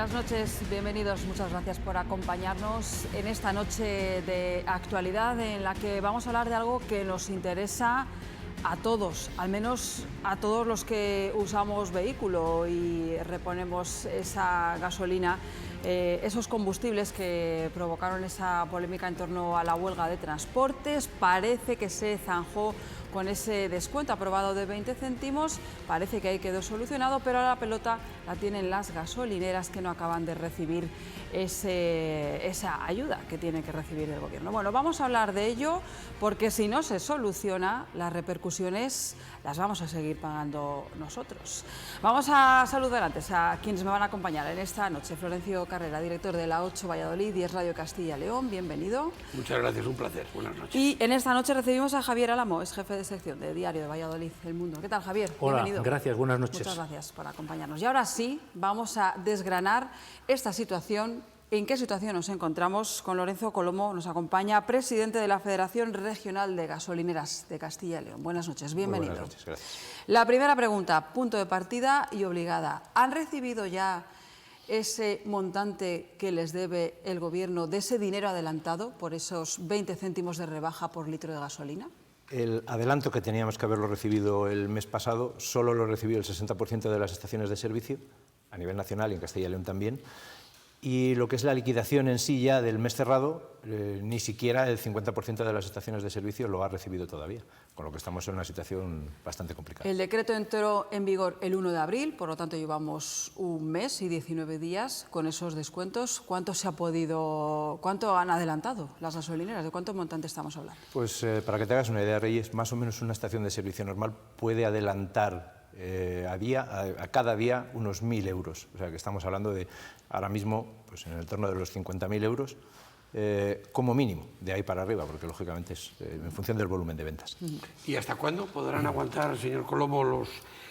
Buenas noches, bienvenidos, muchas gracias por acompañarnos en esta noche de actualidad en la que vamos a hablar de algo que nos interesa a todos, al menos a todos los que usamos vehículo y reponemos esa gasolina, esos combustibles que provocaron esa polémica en torno a la huelga de transportes. Parece que se zanjó con ese descuento aprobado de 20 céntimos, parece que ahí quedó solucionado, pero ahora la pelota la tienen las gasolineras que no acaban de recibir esa ayuda que tiene que recibir el gobierno. Bueno, vamos a hablar de ello porque si no se soluciona, las repercusiones las vamos a seguir pagando nosotros. Vamos a saludar antes a quienes me van a acompañar en esta noche. Florencio Carrera, director de la 8 Valladolid y es Radio Castilla León, bienvenido. Muchas gracias, un placer, buenas noches. Y en esta noche recibimos a Javier Álamo, es jefe de sección de Diario de Valladolid, El Mundo. ¿Qué tal, Javier? Hola, bienvenido. Gracias, buenas noches. Muchas gracias por acompañarnos. Y ahora sí, vamos a desgranar esta situación. ¿En qué situación nos encontramos? Con Lorenzo Colomo nos acompaña, presidente de la Federación Regional de Gasolineras de Castilla y León. Buenas noches, bienvenido. Buenas noches, gracias. La primera pregunta, punto de partida y obligada. ¿Han recibido ya ese montante que les debe el Gobierno de ese dinero adelantado por esos 20 céntimos de rebaja por litro de gasolina? El adelanto que teníamos que haberlo recibido el mes pasado, solo lo recibió el 60% de las estaciones de servicio, a nivel nacional y en Castilla y León también. Y lo que es la liquidación en sí ya del mes cerrado, ni siquiera el 50% de las estaciones de servicio lo ha recibido todavía, con lo que estamos en una situación bastante complicada. El decreto entró en vigor el 1 de abril, por lo tanto llevamos un mes y 19 días con esos descuentos. ¿Cuánto han adelantado las gasolineras? ¿De cuánto montante estamos hablando? Pues para que te hagas una idea, Reyes, más o menos una estación de servicio normal puede adelantar a cada día unos 1.000 euros. O sea que estamos hablando de ahora mismo pues en el entorno de los 50.000 euros como mínimo, de ahí para arriba, porque lógicamente es en función del volumen de ventas. ¿Y hasta cuándo podrán aguantar, señor Colomo,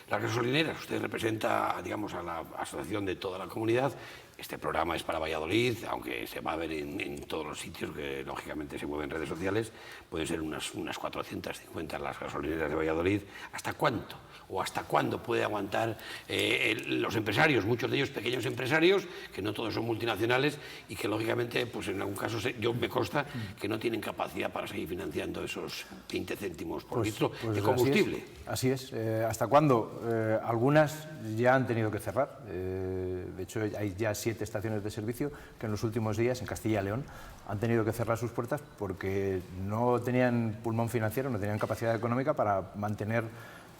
las gasolineras? Usted representa, digamos, a la asociación de toda la comunidad. Este programa es para Valladolid, aunque se va a ver en todos los sitios que lógicamente se mueven en redes sociales. Pueden ser unas 450 las gasolineras de Valladolid. ¿Hasta cuánto? ¿O hasta cuándo puede aguantar los empresarios, muchos de ellos pequeños empresarios, que no todos son multinacionales y que lógicamente, pues en algún caso, me consta que no tienen capacidad para seguir financiando esos 20 céntimos por litro de combustible? Así es. ¿Hasta cuándo? Algunas ya han tenido que cerrar. De hecho, hay ya 7 estaciones de servicio que en los últimos días, en Castilla y León, han tenido que cerrar sus puertas porque no tenían pulmón financiero, no tenían capacidad económica para mantener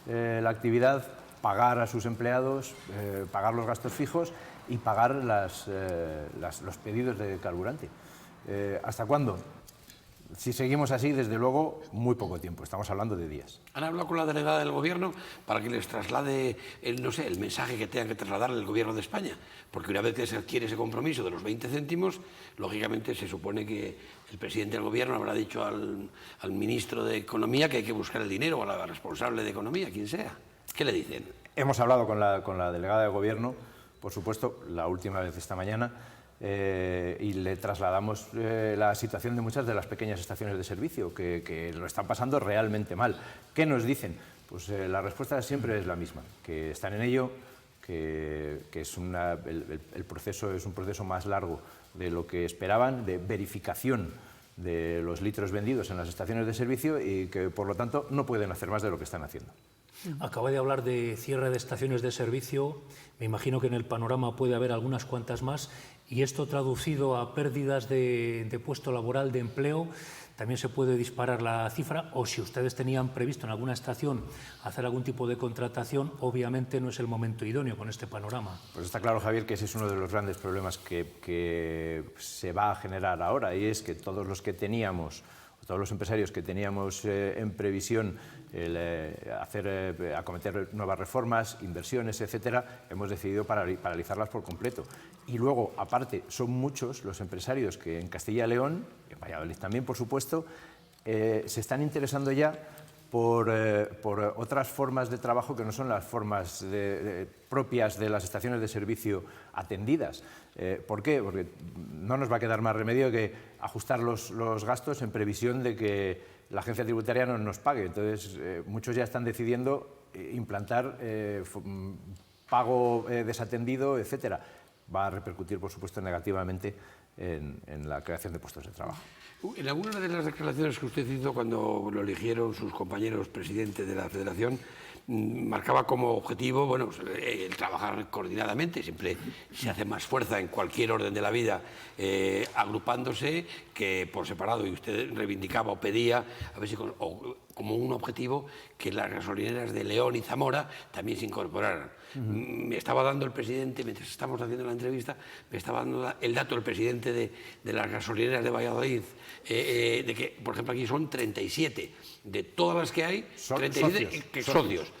la actividad, pagar a sus empleados, pagar los gastos fijos y pagar los pedidos de carburante. ¿Hasta cuándo? Si seguimos así, desde luego, muy poco tiempo. Estamos hablando de días. ¿Han hablado con la delegada del Gobierno para que les traslade el mensaje que tengan que trasladar el Gobierno de España? Porque una vez que se adquiere ese compromiso de los 20 céntimos, lógicamente se supone que el presidente del Gobierno habrá dicho al ministro de Economía que hay que buscar el dinero, o a la responsable de Economía, quien sea. ¿Qué le dicen? Hemos hablado con la delegada del Gobierno, por supuesto, la última vez esta mañana, y le trasladamos la situación de muchas de las pequeñas estaciones de servicio que lo están pasando realmente mal. ¿Qué nos dicen? Pues la respuesta siempre es la misma, que están en ello, que el proceso es un proceso más largo de lo que esperaban, de verificación de los litros vendidos en las estaciones de servicio y que, por lo tanto, no pueden hacer más de lo que están haciendo. Acaba de hablar de cierre de estaciones de servicio. Me imagino que en el panorama puede haber algunas cuantas más. Y esto traducido a pérdidas de puesto laboral, de empleo, también se puede disparar la cifra. O si ustedes tenían previsto en alguna estación hacer algún tipo de contratación, obviamente no es el momento idóneo con este panorama. Pues está claro, Javier, que ese es uno de los grandes problemas que se va a generar ahora, y es que todos los que teníamos, todos los empresarios que teníamos en previsión acometer nuevas reformas, inversiones, etcétera, hemos decidido paralizarlas por completo. Y luego, aparte, son muchos los empresarios que en Castilla y León, y en Valladolid también, por supuesto, se están interesando ya por otras formas de trabajo que no son las formas propias de las estaciones de servicio atendidas. ¿Por qué? Porque no nos va a quedar más remedio que ajustar los gastos en previsión de que la agencia tributaria no nos pague. Entonces, muchos ya están decidiendo implantar pago desatendido, etcétera. va a repercutir, por supuesto, negativamente en la creación de puestos de trabajo. En algunas de las declaraciones que usted hizo cuando lo eligieron sus compañeros presidente de la Federación, marcaba como objetivo, bueno, el trabajar coordinadamente. Siempre se hace más fuerza en cualquier orden de la vida agrupándose que por separado, y usted reivindicaba o pedía, a ver si como un objetivo, que las gasolineras de León y Zamora también se incorporaran. Me estaba dando el presidente, mientras estamos haciendo la entrevista, me estaba dando el dato el presidente de las gasolineras de Valladolid, de que, por ejemplo, aquí son 37. De todas las que hay, 37 socios.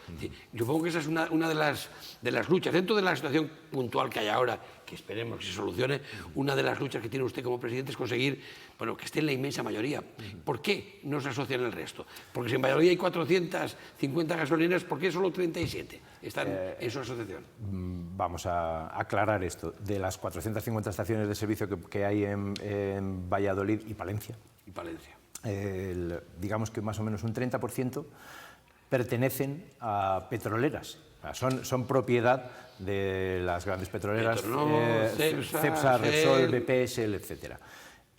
Yo supongo que esa es una de las luchas. Dentro de la situación puntual que hay ahora, que esperemos que se solucione, una de las luchas que tiene usted como presidente es conseguir, bueno, que esté en la inmensa mayoría. ¿Por qué no se asocian el resto? Porque si en Valladolid hay 450 gasolineras, ¿por qué solo 37 están en su asociación? Vamos a aclarar esto. De las 450 estaciones de servicio que hay en Valladolid y Palencia, digamos que más o menos un 30% pertenecen a petroleras. Son propiedad de las grandes petroleras, Cepsa, Repsol, BP, Shell, etc.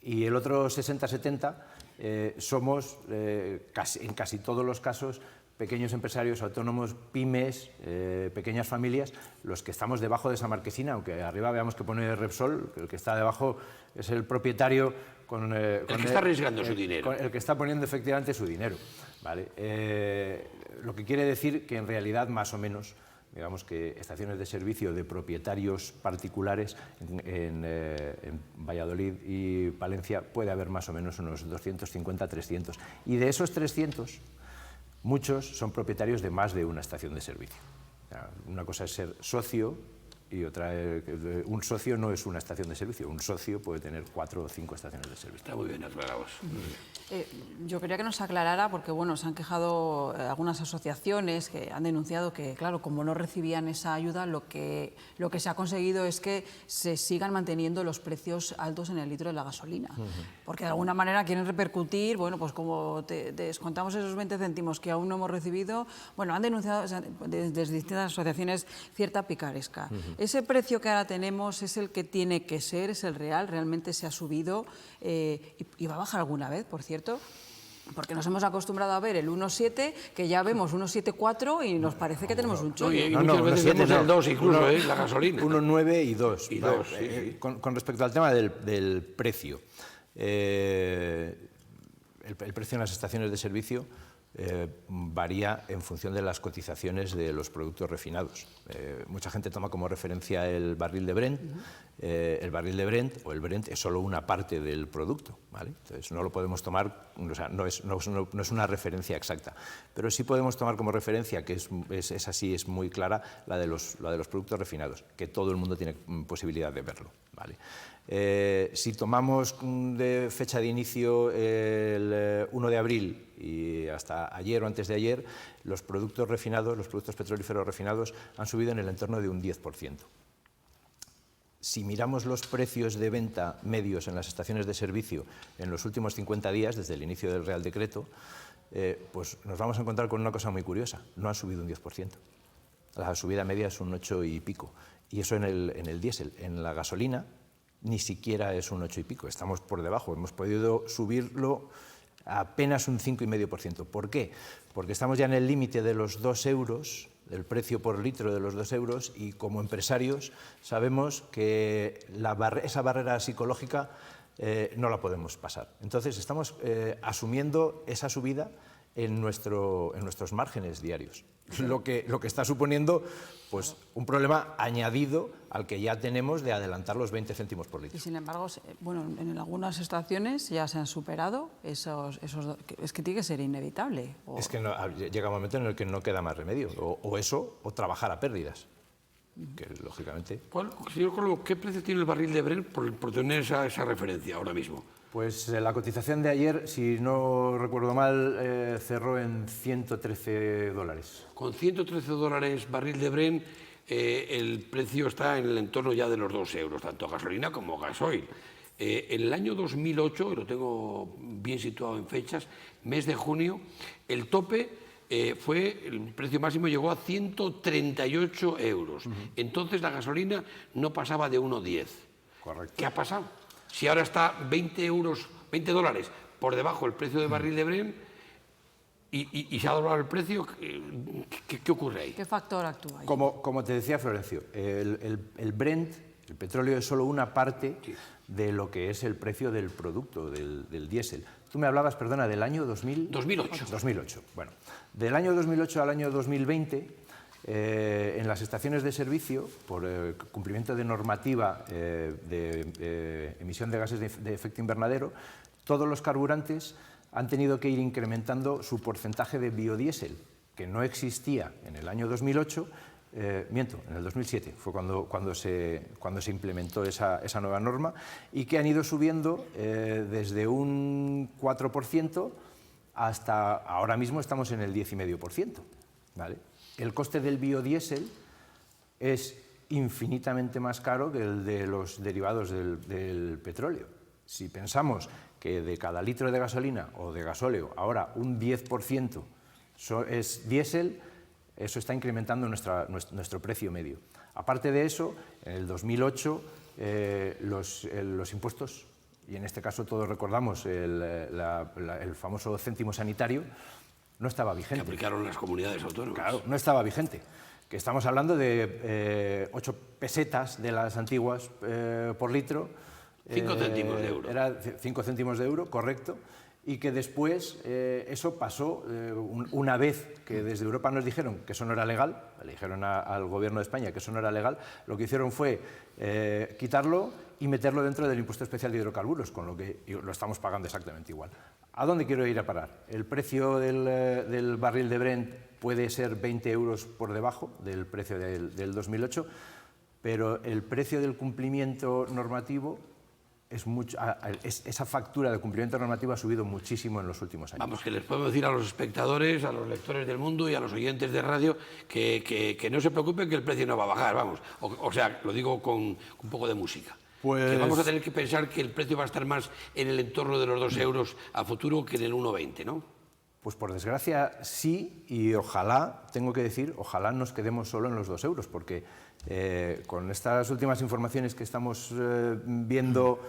Y el otro 60-70 somos, en casi todos los casos, pequeños empresarios autónomos, pymes, pequeñas familias, los que estamos debajo de esa marquesina, aunque arriba veamos que pone Repsol, el que está debajo es el propietario el que está arriesgando su dinero. El que está poniendo efectivamente su dinero. ¿Vale? Lo que quiere decir que en realidad más o menos, digamos que estaciones de servicio de propietarios particulares en Valladolid y Palencia puede haber más o menos unos 250-300. Y de esos 300, muchos son propietarios de más de una estación de servicio. Una cosa es ser socio y otra, un socio no es una estación de servicio, un socio puede tener 4 o 5 estaciones de servicio. Está muy bien aclarados. Yo quería que nos aclarara, porque bueno, se han quejado algunas asociaciones que han denunciado que, claro, como no recibían esa ayuda, lo que se ha conseguido es que se sigan manteniendo los precios altos en el litro de la gasolina. Porque de alguna manera quieren repercutir, bueno, pues como te descontamos esos 20 céntimos que aún no hemos recibido, bueno, han denunciado desde distintas asociaciones cierta picaresca. Ese precio que ahora tenemos es el que tiene que ser, es el real, realmente se ha subido y va a bajar alguna vez, por cierto. Porque nos hemos acostumbrado a ver el 1,7, que ya vemos 1,74 y nos parece que tenemos un chollo. Y muchas veces vemos el 2 incluso, la gasolina. 1,9 y 2. Y 2, sí. Con respecto al tema del precio, el precio en las estaciones de servicio varía en función de las cotizaciones de los productos refinados. Mucha gente toma como referencia el barril de Brent. El barril de Brent o el Brent es solo una parte del producto, ¿vale? Entonces no lo podemos tomar, o sea, no es una referencia exacta, pero sí podemos tomar como referencia, que es así, es muy clara, la de los productos refinados, que todo el mundo tiene posibilidad de verlo, ¿vale? Si tomamos de fecha de inicio el 1 de abril y hasta ayer o antes de ayer, los productos refinados, los productos petrolíferos refinados han subido en el entorno de un 10%. Si miramos los precios de venta medios en las estaciones de servicio en los últimos 50 días, desde el inicio del Real Decreto, pues nos vamos a encontrar con una cosa muy curiosa. No han subido un 10%. La subida media es un 8 y pico. Y eso en el diésel. En la gasolina ni siquiera es un 8 y pico. Estamos por debajo. Hemos podido subirlo a apenas un 5,5%. ¿Por qué? Porque estamos ya en el límite de los 2 euros, del precio por litro de los 2 euros, y como empresarios sabemos que esa barrera psicológica no la podemos pasar. Entonces estamos asumiendo esa subida en nuestros márgenes diarios, lo que está suponiendo pues, un problema añadido al que ya tenemos de adelantar los 20 céntimos por litro. Y sin embargo, bueno, en algunas estaciones ya se han superado esos es que tiene que ser inevitable. Es que llega un momento en el que no queda más remedio, o eso, o trabajar a pérdidas. Que lógicamente... Señor Colombo, ¿qué precio tiene el barril de Brent por tener esa referencia ahora mismo? Pues la cotización de ayer, si no recuerdo mal, cerró en $113. Con $113 barril de Brent, el precio está en el entorno ya de los 2 euros, tanto gasolina como gasoil. En el año 2008, y lo tengo bien situado en fechas, mes de junio, el tope el precio máximo llegó a 138 euros. Entonces la gasolina no pasaba de 1,10. Correcto. ¿Qué ha pasado? Si ahora está 20 dólares por debajo del precio del barril de Brent y se ha doblado el precio, ¿qué ocurre ahí? ¿Qué factor actúa ahí? Como te decía Florencio, el Brent, el petróleo, es solo una parte de lo que es el precio del producto, del diésel. Tú me hablabas, perdona, del año 2008. 2008. Bueno, del año 2008 al año 2020, en las estaciones de servicio, por cumplimiento de normativa de emisión de gases de efecto invernadero, todos los carburantes han tenido que ir incrementando su porcentaje de biodiesel, que no existía en el año 2008, en el 2007 fue cuando se implementó esa nueva norma, y que han ido subiendo desde un 4% hasta ahora mismo estamos en el 10,5%. ¿Vale? El coste del biodiesel es infinitamente más caro que el de los derivados del petróleo. Si pensamos que de cada litro de gasolina o de gasóleo ahora un 10% es diésel, eso está incrementando nuestro precio medio. Aparte de eso, en el 2008 los impuestos, y en este caso todos recordamos el famoso céntimo sanitario, no estaba vigente. Que aplicaron las comunidades autónomas. Claro, no estaba vigente. Que estamos hablando de 8 pesetas de las antiguas por litro. 5 céntimos de euro. Era 5 céntimos de euro, correcto. Y que después eso pasó, una vez que desde Europa nos dijeron que eso no era legal, le dijeron al gobierno de España que eso no era legal, lo que hicieron fue quitarlo y meterlo dentro del impuesto especial de hidrocarburos, con lo que lo estamos pagando exactamente igual. ¿A dónde quiero ir a parar? El precio del barril de Brent puede ser 20 euros por debajo del precio del 2008, pero el precio del cumplimiento normativo esa factura de cumplimiento normativo ha subido muchísimo en los últimos años. Vamos, que les podemos decir a los espectadores, a los lectores del mundo y a los oyentes de radio que no se preocupen, que el precio no va a bajar, vamos. O sea, lo digo con un poco de música. Pues... Que vamos a tener que pensar que el precio va a estar más en el entorno de los 2 euros a futuro que en el 1,20, ¿no? Pues por desgracia sí, y ojalá, tengo que decir, ojalá nos quedemos solo en los 2 euros, porque con estas últimas informaciones que estamos viendo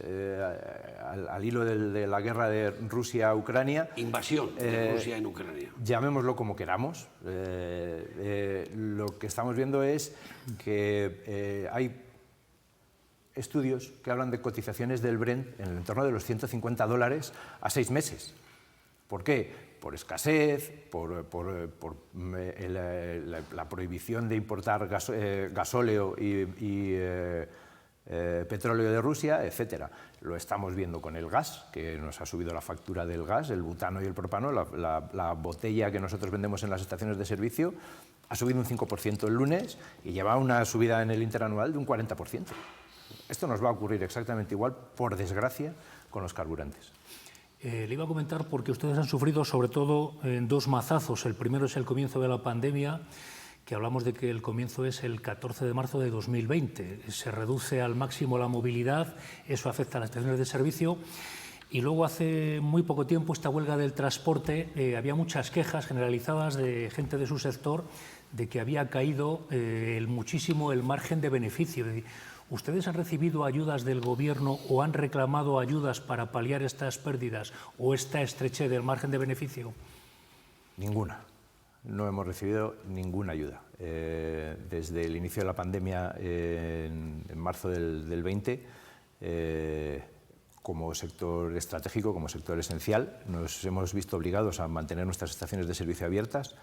al hilo de la guerra de Rusia-Ucrania... Invasión de Rusia en Ucrania. Llamémoslo como queramos. Lo que estamos viendo es que hay estudios que hablan de cotizaciones del Brent en el entorno de los $150 a 6 meses. ¿Por qué? Por escasez, por la prohibición de importar gasóleo y petróleo de Rusia, etcétera. Lo estamos viendo con el gas, que nos ha subido la factura del gas, el butano y el propano. La botella que nosotros vendemos en las estaciones de servicio ha subido un 5% el lunes y lleva una subida en el interanual de un 40%. Esto nos va a ocurrir exactamente igual, por desgracia, con los carburantes. Le iba a comentar porque ustedes han sufrido sobre todo 2 mazazos. El primero es el comienzo de la pandemia, que hablamos de que el comienzo es el 14 de marzo de 2020. Se reduce al máximo la movilidad, eso afecta a las estaciones de servicio. Y luego hace muy poco tiempo esta huelga del transporte, había muchas quejas generalizadas de gente de su sector de que había caído muchísimo el margen de beneficio. ¿Ustedes han recibido ayudas del Gobierno o han reclamado ayudas para paliar estas pérdidas o esta estrechez del margen de beneficio? Ninguna. No hemos recibido ninguna ayuda. Desde el inicio de la pandemia, en marzo del 20, como sector estratégico, como sector esencial, nos hemos visto obligados a mantener nuestras estaciones de servicio abiertas.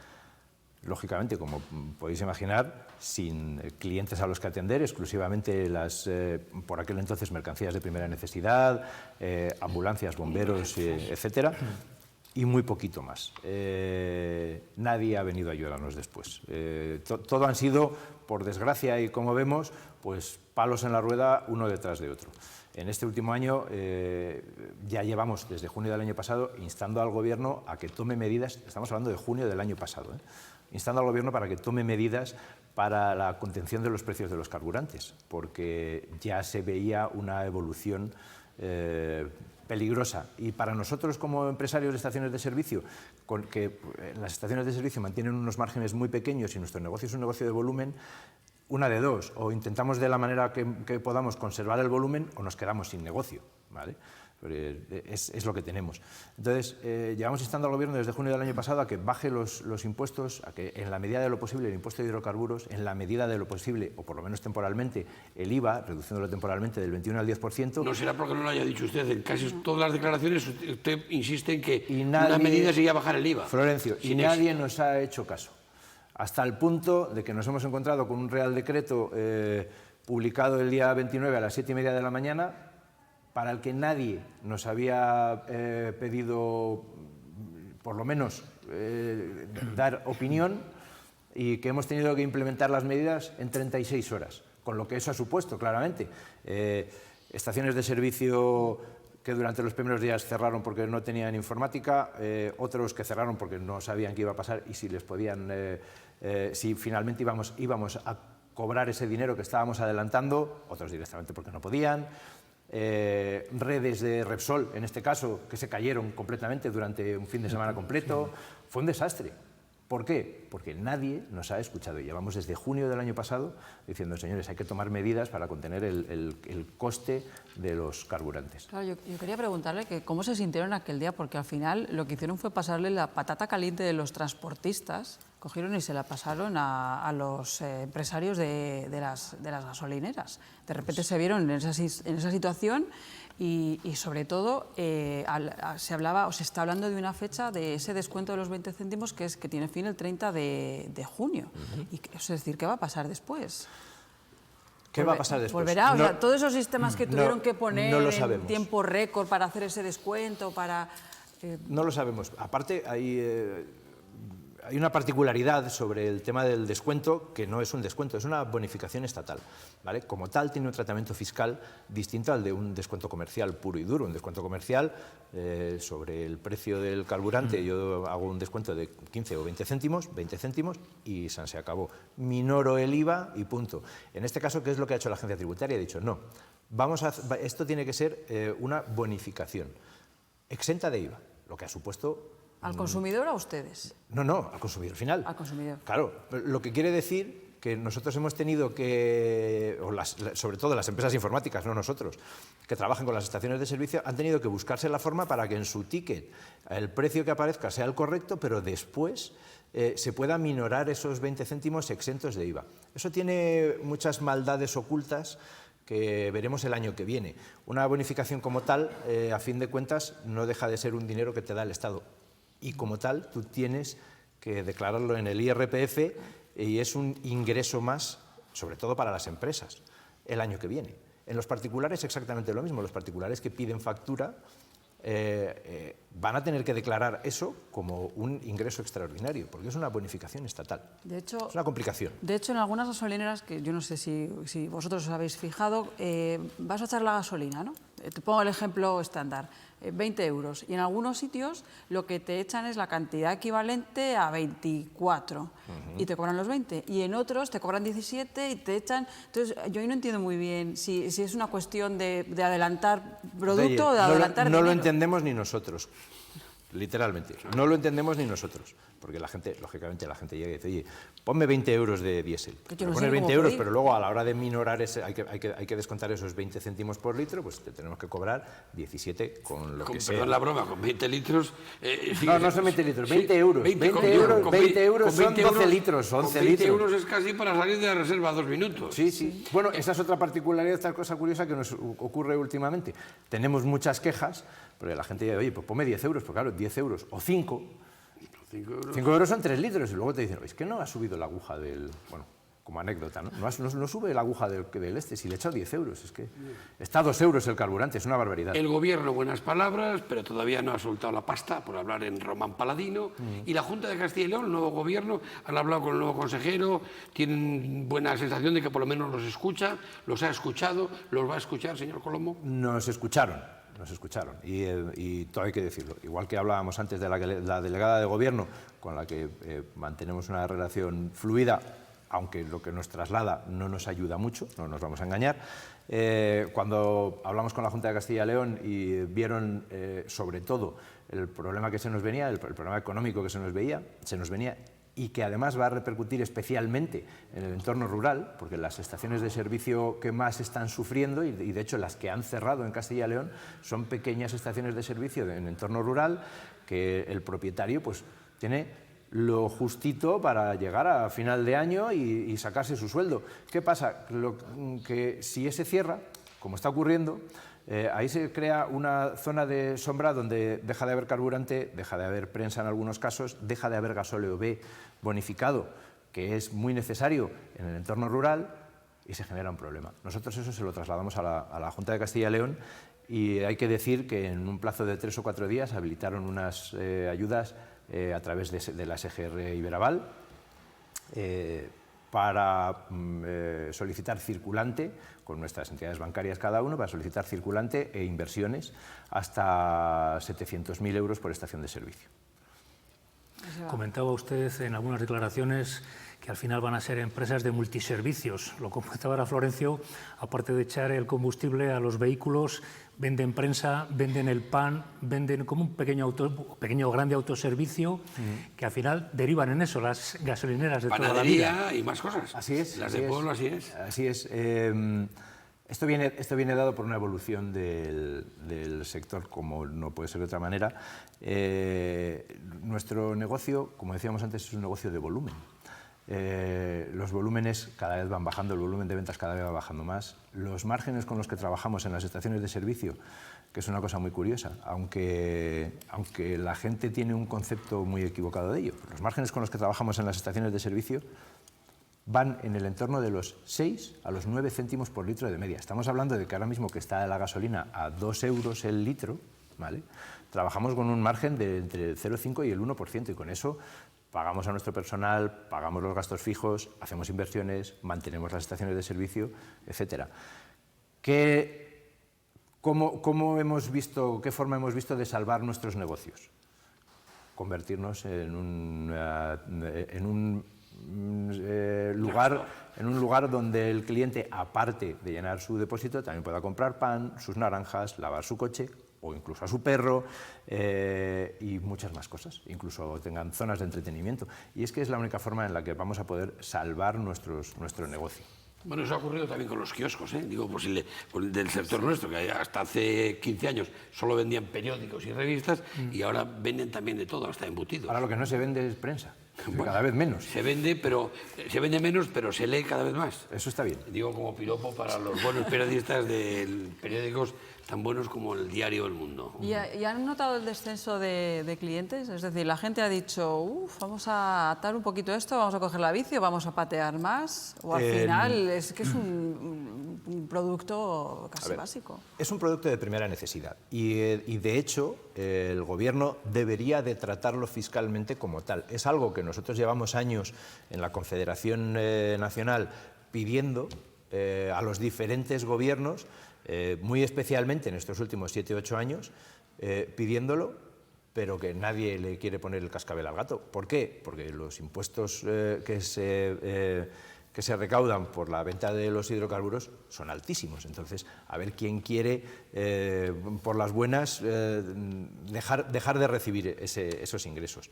Lógicamente, como podéis imaginar, sin clientes a los que atender, exclusivamente por aquel entonces, mercancías de primera necesidad, ambulancias, bomberos, etcétera, y muy poquito más. Nadie ha venido a ayudarnos después. Todo han sido, por desgracia, y como vemos, pues palos en la rueda uno detrás de otro. En este último año ya llevamos, desde junio del año pasado, instando al Gobierno a que tome medidas, estamos hablando de junio del año pasado, instando al Gobierno para que tome medidas para la contención de los precios de los carburantes, porque ya se veía una evolución peligrosa. Y para nosotros, como empresarios de estaciones de servicio, que las estaciones de servicio mantienen unos márgenes muy pequeños y nuestro negocio es un negocio de volumen, una de dos, o intentamos de la manera que podamos conservar el volumen o nos quedamos sin negocio, ¿vale? Es lo que tenemos. Entonces, llevamos instando al Gobierno desde junio del año pasado a que baje los impuestos, a que en la medida de lo posible el impuesto de hidrocarburos, en la medida de lo posible, o por lo menos temporalmente, el IVA, reduciéndolo temporalmente del 21 al 10%. No será porque no lo haya dicho usted. En casi todas las declaraciones usted insiste en que una medida sería bajar el IVA. Florencio, y nadie nos ha hecho caso. Hasta el punto de que nos hemos encontrado con un Real Decreto publicado el día 29 a las 7:30 de la mañana, para el que nadie nos había pedido, por lo menos, dar opinión, y que hemos tenido que implementar las medidas en 36 horas, con lo que eso ha supuesto, claramente. Estaciones de servicio que durante los primeros días cerraron porque no tenían informática, otros que cerraron porque no sabían qué iba a pasar y si les podían, si finalmente íbamos a cobrar ese dinero que estábamos adelantando, otros directamente porque no podían. Redes de Repsol, en este caso, que se cayeron completamente durante un fin de semana completo. Fue un desastre. ¿Por qué? Porque nadie nos ha escuchado. Llevamos desde junio del año pasado diciendo, señores, hay que tomar medidas para contener el coste de los carburantes. Claro, yo quería preguntarle que cómo se sintieron aquel día, porque al final lo que hicieron fue pasarle la patata caliente de los transportistas, cogieron y se la pasaron a los empresarios de las gasolineras. De repente se vieron en esa situación y sobre todo se está hablando de una fecha de ese descuento de los 20 céntimos que tiene fin el 30 de junio. Es decir, ¿qué va a pasar después? ¿Qué va a pasar después? ¿Volverá? O sea, todos esos sistemas que tuvieron que poner en tiempo récord para hacer ese descuento, para... No lo sabemos. Aparte, hay una particularidad sobre el tema del descuento, que no es un descuento, es una bonificación estatal, ¿vale? Como tal, tiene un tratamiento fiscal distinto al de un descuento comercial puro y duro. Un descuento comercial sobre el precio del carburante, yo hago un descuento de 15 o 20 céntimos y se acabó. Minoro el IVA y punto. En este caso, ¿qué es lo que ha hecho la agencia tributaria? Ha dicho, no, esto tiene que ser una bonificación exenta de IVA, lo que ha supuesto... ¿Al consumidor o a ustedes? No, al consumidor final. Al consumidor. Claro, lo que quiere decir que nosotros hemos tenido que, sobre todo las empresas informáticas, no nosotros, que trabajan con las estaciones de servicio, han tenido que buscarse la forma para que en su ticket el precio que aparezca sea el correcto, pero después se pueda minorar esos 20 céntimos exentos de IVA. Eso tiene muchas maldades ocultas que veremos el año que viene. Una bonificación como tal, a fin de cuentas, no deja de ser un dinero que te da el Estado. Y como tal, tú tienes que declararlo en el IRPF y es un ingreso más, sobre todo para las empresas, el año que viene. En los particulares exactamente lo mismo. Los particulares que piden factura van a tener que declarar eso como un ingreso extraordinario, porque es una bonificación estatal. De hecho, es una complicación. De hecho, en algunas gasolineras, que yo no sé si vosotros os habéis fijado, vas a echar la gasolina, ¿no? Te pongo el ejemplo estándar, 20 euros. Y en algunos sitios lo que te echan es la cantidad equivalente a 24 y te cobran los 20. Y en otros te cobran 17 y te echan... Entonces, yo no entiendo muy bien si es una cuestión de adelantar producto o de adelantar dinero. No lo entendemos ni nosotros. Literalmente, no lo entendemos ni nosotros, porque la gente, lógicamente, la gente llega y dice, oye, ponme 20 euros de diésel. Poner 20 euros, pero luego a la hora de minorar hay que descontar esos 20 céntimos por litro, pues te tenemos que cobrar 17 con lo que sea. Perdón la broma, con 20 litros... no son 20 litros, 20 euros. 20 euros son 12 litros, 11 litros. 20 euros es casi para salir de la reserva 2 minutos. Sí. Bueno, esa es otra particularidad, esta cosa curiosa que nos ocurre últimamente. Tenemos muchas quejas, porque la gente dice, oye, pues ponme 10 euros, pues claro, 10 euros o 5. 5 euros son 3 litros y luego te dicen, es que no ha subido la aguja del... Bueno, como anécdota, ¿no? No sube la aguja del si le he echado 10 euros, es que está a 2 euros el carburante, es una barbaridad. El gobierno, buenas palabras, pero todavía no ha soltado la pasta, por hablar en Román Paladino, y la Junta de Castilla y León, el nuevo gobierno, han hablado con el nuevo consejero, tienen buena sensación de que por lo menos los escucha, los ha escuchado, los va a escuchar, señor Colombo. Nos escucharon y todo hay que decirlo. Igual que hablábamos antes de la delegada de gobierno, con la que mantenemos una relación fluida, aunque lo que nos traslada no nos ayuda mucho, no nos vamos a engañar. Cuando hablamos con la Junta de Castilla y León y vieron sobre todo el problema que se nos venía, el problema económico que se nos venía y que además va a repercutir especialmente en el entorno rural, porque las estaciones de servicio que más están sufriendo, y de hecho las que han cerrado en Castilla y León, son pequeñas estaciones de servicio en entorno rural, que el propietario pues tiene lo justito para llegar a final de año y sacarse su sueldo. ¿Qué pasa? Que si ese cierra, como está ocurriendo, ahí se crea una zona de sombra donde deja de haber carburante, deja de haber prensa en algunos casos, deja de haber gasóleo B bonificado, que es muy necesario en el entorno rural, y se genera un problema. Nosotros eso se lo trasladamos a la Junta de Castilla y León, y hay que decir que en un plazo de 3 o 4 días habilitaron unas ayudas a través de la SGR Iberaval para solicitar circulante, con nuestras entidades bancarias cada uno, para solicitar circulante e inversiones hasta 700.000 euros por estación de servicio. Comentaba usted en algunas declaraciones que al final van a ser empresas de multiservicios. Lo comentaba ahora Florencio, aparte de echar el combustible a los vehículos, venden prensa, venden el pan, venden como un pequeño o grande autoservicio, que al final derivan en eso, las gasolineras de toda la vida. Panadería y más cosas. Así es. Las de pueblo, así es. Así es. Esto viene dado por una evolución del sector, como no puede ser de otra manera. Nuestro negocio, como decíamos antes, es un negocio de volumen. Los volúmenes cada vez van bajando, el volumen de ventas cada vez va bajando más. Los márgenes con los que trabajamos en las estaciones de servicio, que es una cosa muy curiosa, aunque la gente tiene un concepto muy equivocado de ello, los márgenes con los que trabajamos en las estaciones de servicio van en el entorno de los 6 a los 9 céntimos por litro de media. Estamos hablando de que ahora mismo que está la gasolina a 2 euros el litro, ¿vale? Trabajamos con un margen de entre el 0,5 y el 1%, y con eso pagamos a nuestro personal, pagamos los gastos fijos, hacemos inversiones, mantenemos las estaciones de servicio, etc. ¿Cómo hemos visto, qué forma hemos visto de salvar nuestros negocios? Convertirnos en un lugar donde el cliente, aparte de llenar su depósito, también pueda comprar pan, sus naranjas, lavar su coche o incluso a su perro y muchas más cosas, incluso tengan zonas de entretenimiento. Y es que es la única forma en la que vamos a poder salvar nuestro negocio. Bueno, eso ha ocurrido también con los kioscos, digo, del sector nuestro, que hasta hace 15 años solo vendían periódicos y revistas y ahora venden también de todo, hasta embutidos. Ahora lo que no se vende es prensa, bueno, cada vez menos. Se vende menos, pero se lee cada vez más. Eso está bien. Digo, como piropo para los buenos periodistas de periódicos tan buenos como el diario El Mundo. ¿Y han notado el descenso de clientes? Es decir, la gente ha dicho, vamos a atar un poquito esto, vamos a coger la bici o vamos a patear más, o al final es que es un producto casi básico. Es un producto de primera necesidad y de hecho el Gobierno debería de tratarlo fiscalmente como tal. Es algo que nosotros llevamos años en la Confederación Nacional pidiendo a los diferentes gobiernos, muy especialmente en estos últimos 7 o 8 años, pidiéndolo, pero que nadie le quiere poner el cascabel al gato. ¿Por qué? Porque los impuestos que se recaudan por la venta de los hidrocarburos son altísimos. Entonces, a ver quién quiere, por las buenas, dejar de recibir esos ingresos.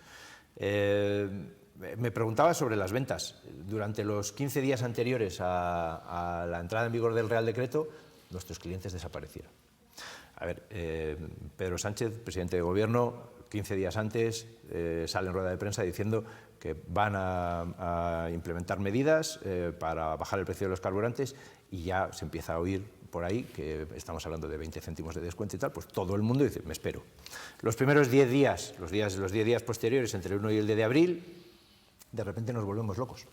Me preguntaba sobre las ventas. Durante los 15 días anteriores a la entrada en vigor del Real Decreto, nuestros clientes desaparecieron. A ver, Pedro Sánchez, presidente de Gobierno, 15 días antes sale en rueda de prensa diciendo que van a implementar medidas para bajar el precio de los carburantes y ya se empieza a oír por ahí que estamos hablando de 20 céntimos de descuento y tal, pues todo el mundo dice, me espero. Los primeros 10 días, los 10 días posteriores, entre el 1 y el 10 de abril, de repente nos volvemos locos.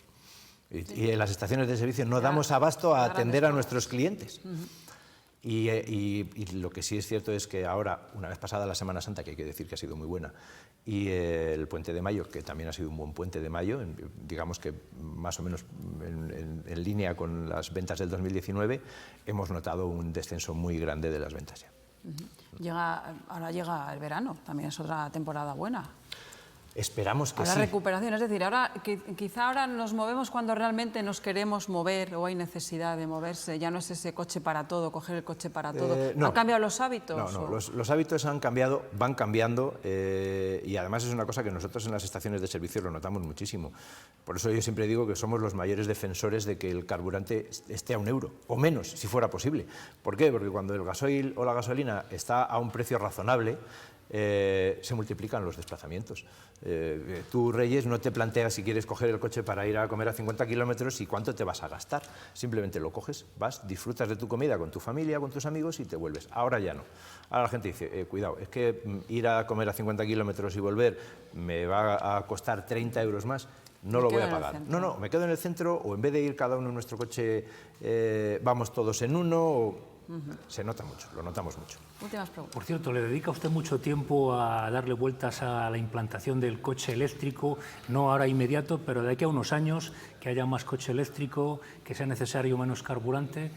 Y en las estaciones de servicio no damos abasto a atender a nuestros clientes. Y lo que sí es cierto es que ahora, una vez pasada la Semana Santa, que hay que decir que ha sido muy buena, y el Puente de Mayo, que también ha sido un buen Puente de Mayo, digamos que más o menos en línea con las ventas del 2019, hemos notado un descenso muy grande de las ventas ya. Ahora llega el verano, también es otra temporada buena. Esperamos que Habrá sí. recuperación, es decir, quizá ahora nos movemos cuando realmente nos queremos mover o hay necesidad de moverse, ya no es ese coche para todo, coger el coche para todo. No. ¿Han cambiado los hábitos? No, los hábitos han cambiado, van cambiando y además es una cosa que nosotros en las estaciones de servicio lo notamos muchísimo. Por eso yo siempre digo que somos los mayores defensores de que el carburante esté a €1 o menos, si fuera posible. ¿Por qué? Porque cuando el gasoil o la gasolina está a un precio razonable, se multiplican los desplazamientos. Tú, Reyes, no te planteas si quieres coger el coche para ir a comer a 50 kilómetros y cuánto te vas a gastar. Simplemente lo coges, vas, disfrutas de tu comida con tu familia, con tus amigos y te vuelves. Ahora ya no. Ahora la gente dice, cuidado, es que ir a comer a 50 kilómetros y volver me va a costar 30 euros más. No lo voy a pagar. No, me quedo en el centro o en vez de ir cada uno en nuestro coche, vamos todos en uno. Se nota mucho, lo notamos mucho. Últimas preguntas. Por cierto, ¿le dedica usted mucho tiempo a darle vueltas a la implantación del coche eléctrico? No ahora inmediato, pero de aquí a unos años, que haya más coche eléctrico, que sea necesario menos carburante.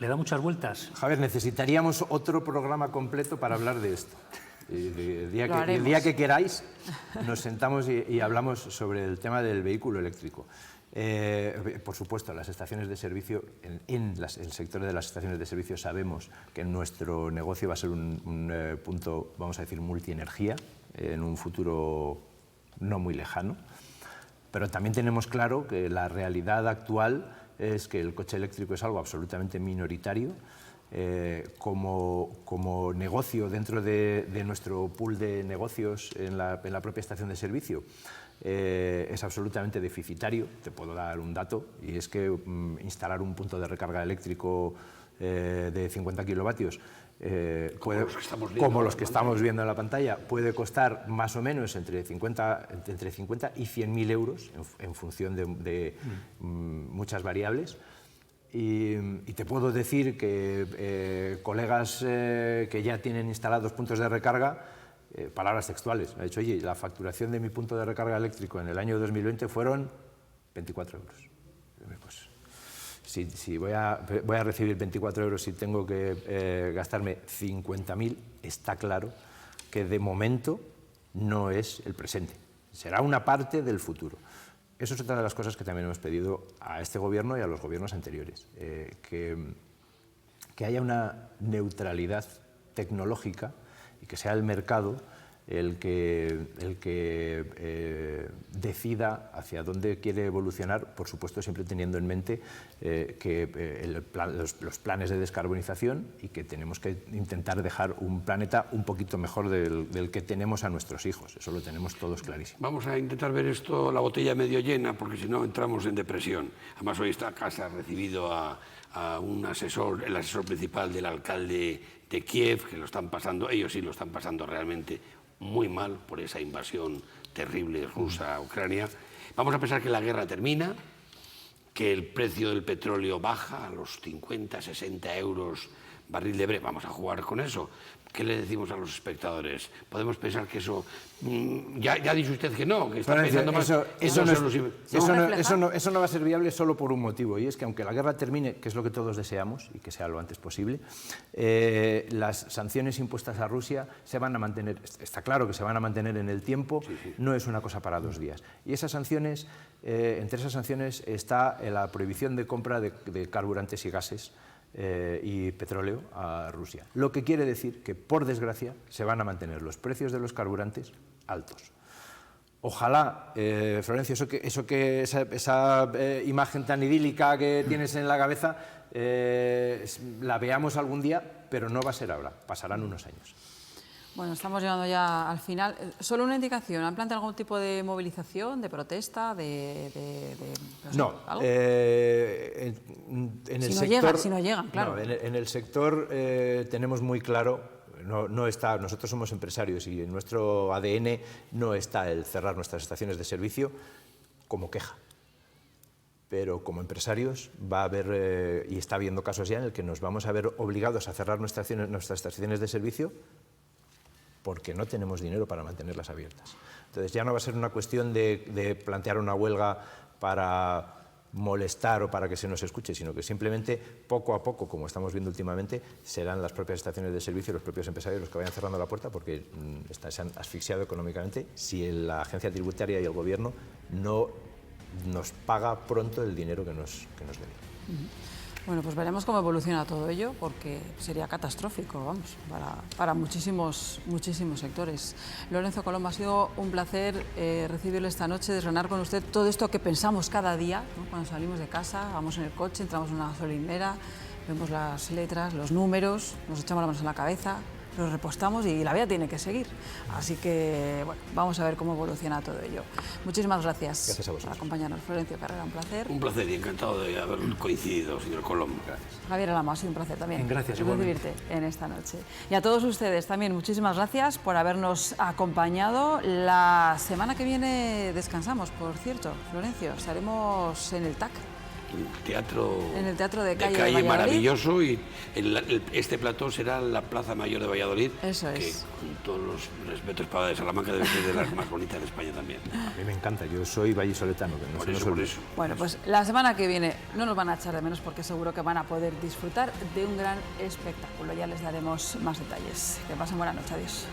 ¿Le da muchas vueltas? Javier, necesitaríamos otro programa completo para hablar de esto. El día que queráis, nos sentamos y hablamos sobre el tema del vehículo eléctrico. Por supuesto, las estaciones de servicio, en el sector de las estaciones de servicio sabemos que nuestro negocio va a ser un punto, vamos a decir, multienergía en un futuro no muy lejano, pero también tenemos claro que la realidad actual es que el coche eléctrico es algo absolutamente minoritario. Como negocio dentro de nuestro pool de negocios en la propia estación de servicio, es absolutamente deficitario. Te puedo dar un dato, y es que instalar un punto de recarga eléctrico de 50 kilovatios, como los que estamos viendo en la pantalla, puede costar más o menos entre 50 y 100.000 euros en función de muchas variables. Y te puedo decir que colegas que ya tienen instalados puntos de recarga, palabras textuales, me ha dicho, oye, la facturación de mi punto de recarga eléctrico en el año 2020 fueron 24 euros. Pues, si voy a recibir 24 euros y tengo que gastarme 50.000, está claro que de momento no es el presente, será una parte del futuro. Eso es otra de las cosas que también hemos pedido a este gobierno y a los gobiernos anteriores, que haya una neutralidad tecnológica y que sea el mercado el que decida hacia dónde quiere evolucionar, por supuesto siempre teniendo en mente los planes de descarbonización y que tenemos que intentar dejar un planeta un poquito mejor del que tenemos a nuestros hijos. Eso lo tenemos todos clarísimo. Vamos a intentar ver esto, la botella medio llena, porque si no entramos en depresión. Además hoy esta casa ha recibido a un asesor, el asesor principal del alcalde de Kiev, que lo están pasando, ellos sí lo están pasando realmente muy mal por esa invasión terrible rusa a Ucrania. Vamos a pensar que la guerra termina, que el precio del petróleo baja a los 50, 60 euros barril de Brent. Vamos a jugar con eso. ¿Qué le decimos a los espectadores? Podemos pensar que eso... Ya dice usted que no, que está pensando más... Eso no va a ser viable solo por un motivo, y es que aunque la guerra termine, que es lo que todos deseamos, y que sea lo antes posible, las sanciones impuestas a Rusia se van a mantener, está claro que se van a mantener en el tiempo, no es una cosa para 2 días. Y esas sanciones, entre esas sanciones está la prohibición de compra de carburantes y gases, y petróleo a Rusia. Lo que quiere decir que, por desgracia, se van a mantener los precios de los carburantes altos. Ojalá, Florencio, esa imagen tan idílica que tienes en la cabeza, la veamos algún día, pero no va a ser ahora, pasarán unos años. Bueno, estamos llegando ya al final. Solo una indicación, ¿han planteado algún tipo de movilización, de protesta, no, algo? En el sector, si no llegan, claro. No, en el sector tenemos muy claro, no está, nosotros somos empresarios y en nuestro ADN no está el cerrar nuestras estaciones de servicio como queja. Pero como empresarios va a haber, y está habiendo casos ya en el que nos vamos a ver obligados a cerrar nuestras estaciones de servicio porque no tenemos dinero para mantenerlas abiertas. Entonces ya no va a ser una cuestión de plantear una huelga para molestar o para que se nos escuche, sino que simplemente poco a poco, como estamos viendo últimamente, serán las propias estaciones de servicio, los propios empresarios los que vayan cerrando la puerta porque se han asfixiado económicamente si la agencia tributaria y el gobierno no nos paga pronto el dinero que nos debe. Bueno, pues veremos cómo evoluciona todo ello, porque sería catastrófico, vamos, para muchísimos sectores. Lorenzo Colombo, ha sido un placer recibirle esta noche, desgranar con usted todo esto que pensamos cada día, ¿no? Cuando salimos de casa, vamos en el coche, entramos en una gasolinera, vemos las letras, los números, nos echamos las manos en la cabeza, los repostamos y la vida tiene que seguir. Así que, bueno, vamos a ver cómo evoluciona todo ello. Muchísimas gracias, por acompañarnos. Florencio Carrera, un placer. Un placer y encantado de haber coincidido, señor Colombo. Gracias. Javier Alamo, ha sido un placer también. Gracias, recibirte en esta noche. Y a todos ustedes también, muchísimas gracias por habernos acompañado. La semana que viene descansamos, por cierto, Florencio, estaremos en el TAC. En el Teatro de Calle de Valladolid. Maravilloso, y este plató será la Plaza Mayor de Valladolid. Eso es. Que, con todos los respetos para de Salamanca, debe ser de las más bonitas de España también. A mí me encanta, yo soy vallisoletano. Que no Por eso. Bueno, pues la semana que viene no nos van a echar de menos porque seguro que van a poder disfrutar de un gran espectáculo. Ya les daremos más detalles. Que pasen buena noche. Adiós.